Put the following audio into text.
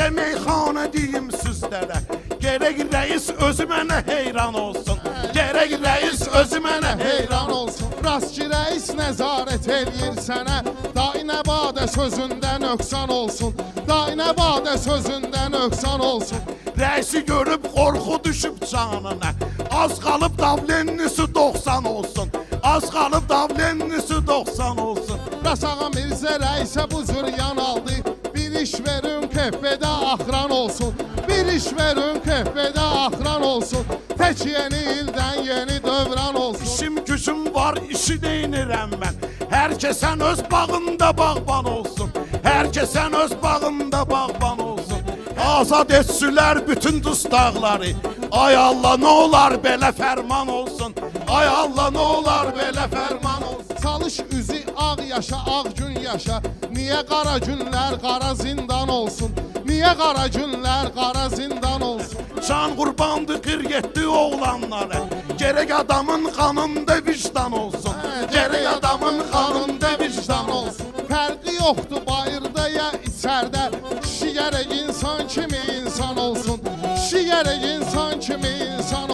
də meyxana deyim sizlərə. Gərək rəis özü mənə heyran olsun. Gərək rəis özü mənə heyran olsun. Rast ki, rəis nəzarət eləyir sənə. Dainə badə sözündə nöqsan olsun. Dainə badə sözündə nöqsan olsun. Rəisi görüb qorxu düşüb canına. Az qalıb davlennisi 90 olsun. Az qalıb davlennisi 90 olsun. Rasağa Mirzə rəisə bu cür yan aldı. Bir iş verin kəhvədə axran olsun. Bir iş verin kəhvədə axran olsun. Tək yeni ildən yeni dövran olsun. İşim gücüm var, işi deyinirəm mən. Hər kəsən öz bağında bağban olsun. Hər kəsən öz bağında bağban olsun. Azad etsülər bütün dustaqları. Ay Allah, nə olar belə fərman olsun. Ay Allah, nə olar belə fərman olsun. Çalış üzü ağ yaşa, ağ gün yaşa. Niyə qara günlər qara zindan olsun? Niyə qara günlər qara zindan olsun? Can qurbandı 47 oğlanlara. Gərək adamın qanında vicdan olsun. Gərək adamın qanında vicdan olsun. Fərqi yoxdur bayırda ya içərdə. Kişi gərək insan kimi insan olsun. Kişi gərək insan kimi insan olsun.